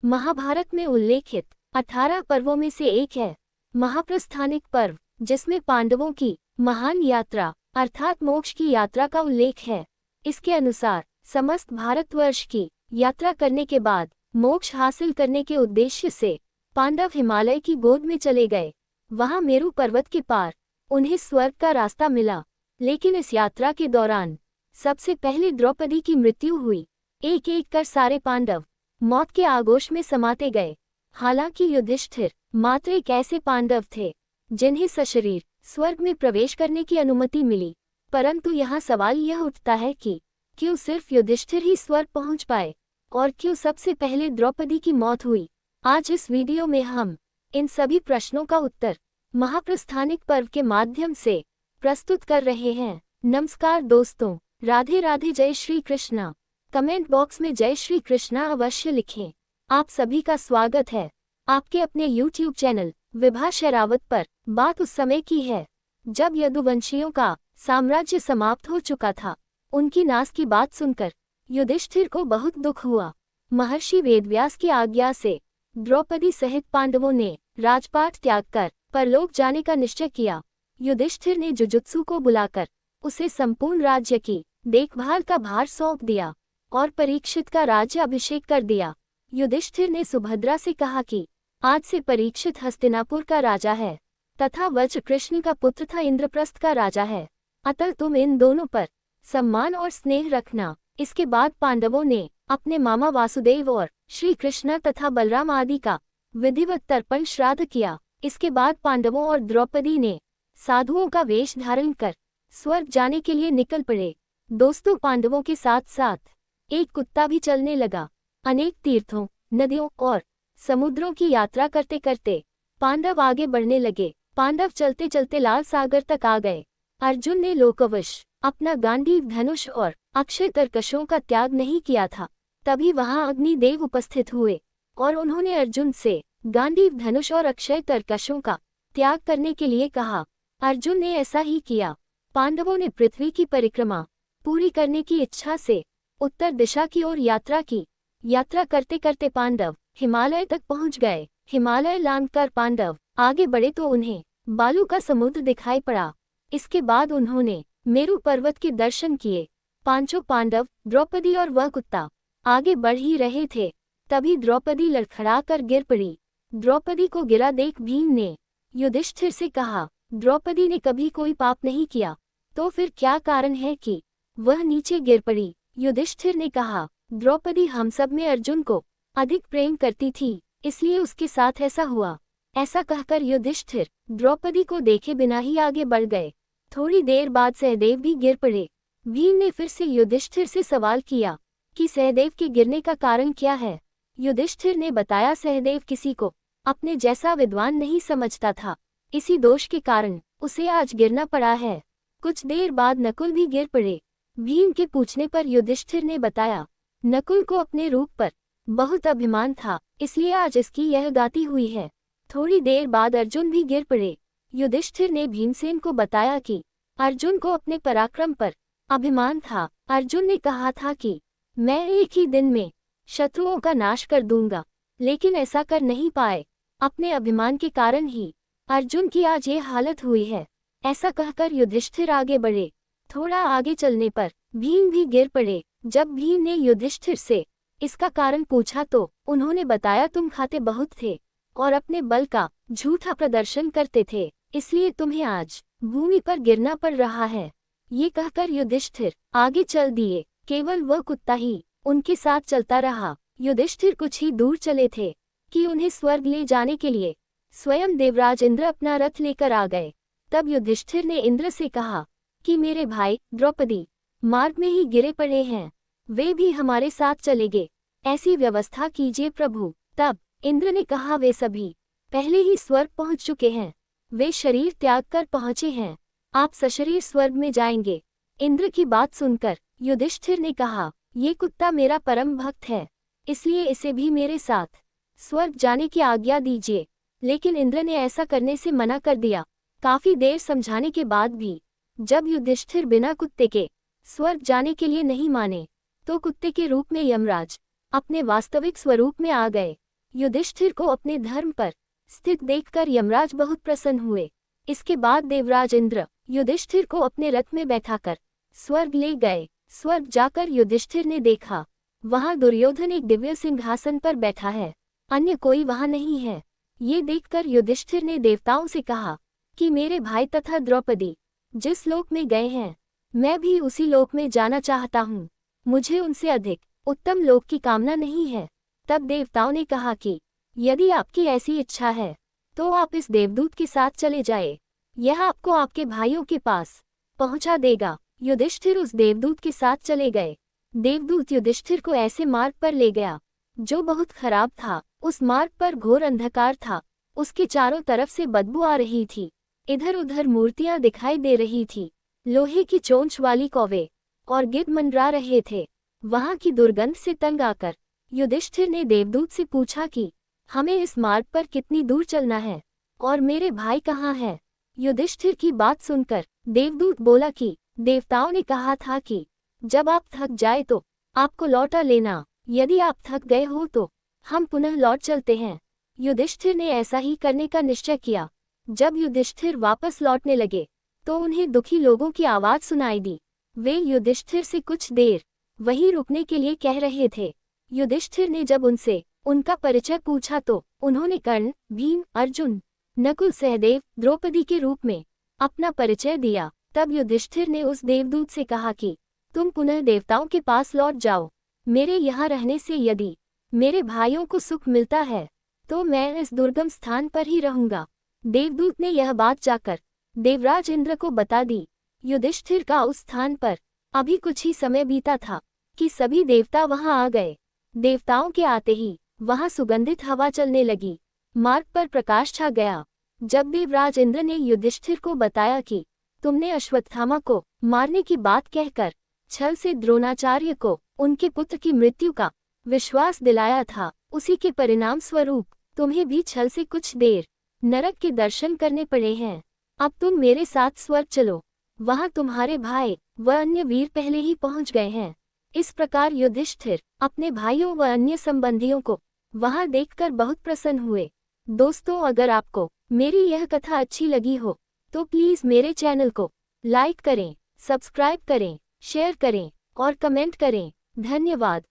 महाभारत में उल्लेखित 18 पर्वों में से एक है महाप्रस्थानिक पर्व, जिसमें पांडवों की महान यात्रा अर्थात मोक्ष की यात्रा का उल्लेख है। इसके अनुसार समस्त भारतवर्ष की यात्रा करने के बाद मोक्ष हासिल करने के उद्देश्य से पांडव हिमालय की गोद में चले गए। वहां मेरु पर्वत के पार उन्हें स्वर्ग का रास्ता मिला, लेकिन इस यात्रा के दौरान सबसे पहले द्रौपदी की मृत्यु हुई। एक एक कर सारे पांडव मौत के आगोश में समाते गए। हालांकि युधिष्ठिर मात्र एक ऐसे पांडव थे जिन्हें सशरीर स्वर्ग में प्रवेश करने की अनुमति मिली, परंतु यहाँ सवाल यह उठता है कि क्यों सिर्फ युधिष्ठिर ही स्वर्ग पहुँच पाए और क्यों सबसे पहले द्रौपदी की मौत हुई। आज इस वीडियो में हम इन सभी प्रश्नों का उत्तर महाप्रस्थानिक पर्व के माध्यम से प्रस्तुत कर रहे हैं। नमस्कार दोस्तों, राधे राधे, जय श्री कृष्णा। कमेंट बॉक्स में जय श्री कृष्णा अवश्य लिखें। आप सभी का स्वागत है आपके अपने YouTube चैनल विभा शेरावत पर। बात उस समय की है जब यदुवंशियों का साम्राज्य समाप्त हो चुका था। उनकी नाश की बात सुनकर युधिष्ठिर को बहुत दुख हुआ। महर्षि वेदव्यास की आज्ञा से द्रौपदी सहित पांडवों ने राजपाट त्याग कर परलोक जाने का निश्चय किया। युधिष्ठिर ने जुजुत्सु को बुलाकर उसे संपूर्ण राज्य की देखभाल का भार सौंप दिया और परीक्षित का राज्य अभिषेक कर दिया। युधिष्ठिर ने सुभद्रा से कहा कि आज से परीक्षित हस्तिनापुर का राजा है तथा वज्र कृष्ण का पुत्र था इंद्रप्रस्थ का राजा है, अतः तुम इन दोनों पर सम्मान और स्नेह रखना। इसके बाद पांडवों ने अपने मामा वासुदेव और श्री कृष्ण तथा बलराम आदि का विधिवत तर्पण श्राद्ध किया। इसके बाद पांडवों और द्रौपदी ने साधुओं का वेश धारण कर स्वर्ग जाने के लिए निकल पड़े। दोस्तों, पांडवों के साथ साथ एक कुत्ता भी चलने लगा। अनेक तीर्थों, नदियों और समुद्रों की यात्रा करते करते पांडव आगे बढ़ने लगे। पांडव चलते चलते लाल सागर तक आ गए। अर्जुन ने लोकवश अपना गांडीव धनुष और अक्षय तरकशों का त्याग नहीं किया था। तभी वहां अग्निदेव उपस्थित हुए और उन्होंने अर्जुन से गांडीव धनुष और अक्षय तरकशों का त्याग करने के लिए कहा। अर्जुन ने ऐसा ही किया। पांडवों ने पृथ्वी की परिक्रमा पूरी करने की इच्छा से उत्तर दिशा की ओर यात्रा की। यात्रा करते करते पांडव हिमालय तक पहुंच गए। हिमालय लांघकर पांडव आगे बढ़े तो उन्हें बालू का समुद्र दिखाई पड़ा। इसके बाद उन्होंने मेरु पर्वत के दर्शन किए। पांचों पांडव, द्रौपदी और वह कुत्ता आगे बढ़ ही रहे थे, तभी द्रौपदी लड़खड़ा कर गिर पड़ी। द्रौपदी को गिरा देख भीम ने युधिष्ठिर से कहा, द्रौपदी ने कभी कोई पाप नहीं किया, तो फिर क्या कारण है कि वह नीचे गिर पड़ी। युधिष्ठिर ने कहा, द्रौपदी हम सब में अर्जुन को अधिक प्रेम करती थी, इसलिए उसके साथ ऐसा हुआ। ऐसा कहकर युधिष्ठिर द्रौपदी को देखे बिना ही आगे बढ़ गए। थोड़ी देर बाद सहदेव भी गिर पड़े। भीम ने फिर से युधिष्ठिर से सवाल किया कि सहदेव के गिरने का कारण क्या है। युधिष्ठिर ने बताया, सहदेव किसी को अपने जैसा विद्वान नहीं समझता था, इसी दोष के कारण उसे आज गिरना पड़ा है। कुछ देर बाद नकुल भी गिर पड़े। भीम के पूछने पर युधिष्ठिर ने बताया, नकुल को अपने रूप पर बहुत अभिमान था, इसलिए आज इसकी यह गाती हुई है। थोड़ी देर बाद अर्जुन भी गिर पड़े। युधिष्ठिर ने भीमसेन को बताया कि अर्जुन को अपने पराक्रम पर अभिमान था। अर्जुन ने कहा था कि मैं एक ही दिन में शत्रुओं का नाश कर दूंगा, लेकिन ऐसा कर नहीं पाए। अपने अभिमान के कारण ही अर्जुन की आज ये हालत हुई है। ऐसा कहकर युधिष्ठिर आगे बढ़े। थोड़ा आगे चलने पर भीम भी गिर पड़े। जब भीम ने युधिष्ठिर से इसका कारण पूछा तो उन्होंने बताया, तुम खाते बहुत थे और अपने बल का झूठा प्रदर्शन करते थे, इसलिए तुम्हें आज भूमि पर गिरना पड़ रहा है। ये कहकर युधिष्ठिर आगे चल दिए। केवल वह कुत्ता ही उनके साथ चलता रहा। युधिष्ठिर कुछ ही दूर चले थे कि उन्हें स्वर्ग ले जाने के लिए स्वयं देवराज इंद्र अपना रथ लेकर आ गए। तब युधिष्ठिर ने इंद्र से कहा कि मेरे भाई द्रौपदी मार्ग में ही गिरे पड़े हैं, वे भी हमारे साथ चलेंगे, ऐसी व्यवस्था कीजिए प्रभु। तब इंद्र ने कहा, वे सभी पहले ही स्वर्ग पहुंच चुके हैं, वे शरीर त्याग कर पहुंचे हैं, आप सशरीर स्वर्ग में जाएंगे। इंद्र की बात सुनकर युधिष्ठिर ने कहा, ये कुत्ता मेरा परम भक्त है, इसलिए इसे भी मेरे साथ स्वर्ग जाने की आज्ञा दीजिए। लेकिन इंद्र ने ऐसा करने से मना कर दिया। काफी देर समझाने के बाद भी जब युधिष्ठिर बिना कुत्ते के स्वर्ग जाने के लिए नहीं माने, तो कुत्ते के रूप में यमराज अपने वास्तविक स्वरूप में आ गए। युधिष्ठिर को अपने धर्म पर स्थित देखकर यमराज बहुत प्रसन्न हुए। इसके बाद देवराज इंद्र युधिष्ठिर को अपने रथ में बैठाकर स्वर्ग ले गए। स्वर्ग जाकर युधिष्ठिर ने देखा, वहां दुर्योधन एक दिव्य सिंहासन पर बैठा है, अन्य कोई वहां नहीं है। ये देखकर युधिष्ठिर ने देवताओं से कहा कि मेरे भाई तथा द्रौपदी जिस लोक में गए हैं, मैं भी उसी लोक में जाना चाहता हूँ। मुझे उनसे अधिक उत्तम लोक की कामना नहीं है। तब देवताओं ने कहा कि यदि आपकी ऐसी इच्छा है तो आप इस देवदूत के साथ चले जाए, यह आपको आपके भाइयों के पास पहुंचा देगा। युधिष्ठिर उस देवदूत के साथ चले गए। देवदूत युधिष्ठिर को ऐसे मार्ग पर ले गया जो बहुत खराब था। उस मार्ग पर घोर अंधकार था, उसके चारों तरफ से बदबू आ रही थी, इधर उधर मूर्तियां दिखाई दे रही थी, लोहे की चोंच वाली कौवे और गिद्ध मंडरा रहे थे। वहां की दुर्गंध से तंग आकर युधिष्ठिर ने देवदूत से पूछा कि हमें इस मार्ग पर कितनी दूर चलना है और मेरे भाई कहाँ हैं? युधिष्ठिर की बात सुनकर देवदूत बोला कि देवताओं ने कहा था कि जब आप थक जाए तो आपको लौटा लेना, यदि आप थक गए हो तो हम पुनः लौट चलते हैं। युधिष्ठिर ने ऐसा ही करने का निश्चय किया। जब युधिष्ठिर वापस लौटने लगे तो उन्हें दुखी लोगों की आवाज सुनाई दी। वे युधिष्ठिर से कुछ देर वहीं रुकने के लिए कह रहे थे। युधिष्ठिर ने जब उनसे उनका परिचय पूछा तो उन्होंने कर्ण, भीम, अर्जुन, नकुल, सहदेव, द्रौपदी के रूप में अपना परिचय दिया। तब युधिष्ठिर ने उस देवदूत से कहा कि तुम पुनः देवताओं के पास लौट जाओ। मेरे यहाँ रहने से यदि मेरे भाइयों को सुख मिलता है तो मैं इस दुर्गम स्थान पर ही रहूंगा। देवदूत ने यह बात जाकर देवराज इंद्र को बता दी। युधिष्ठिर का उस स्थान पर अभी कुछ ही समय बीता था कि सभी देवता वहां आ गए। देवताओं के आते ही वहां सुगंधित हवा चलने लगी, मार्ग पर प्रकाश छा गया। जब देवराज इंद्र ने युधिष्ठिर को बताया कि तुमने अश्वत्थामा को मारने की बात कहकर छल से द्रोणाचार्य को उनके पुत्र की मृत्यु का विश्वास दिलाया था, उसी के परिणाम स्वरूप तुम्हें भी छल से कुछ देर नरक के दर्शन करने पड़े हैं। अब तुम मेरे साथ स्वर्ग चलो, वहां तुम्हारे भाई व अन्य वीर पहले ही पहुंच गए हैं। इस प्रकार युधिष्ठिर अपने भाइयों व अन्य संबंधियों को वहां देखकर बहुत प्रसन्न हुए। दोस्तों, अगर आपको मेरी यह कथा अच्छी लगी हो तो प्लीज़ मेरे चैनल को लाइक करें, सब्सक्राइब करें, शेयर करें और कमेंट करें। धन्यवाद।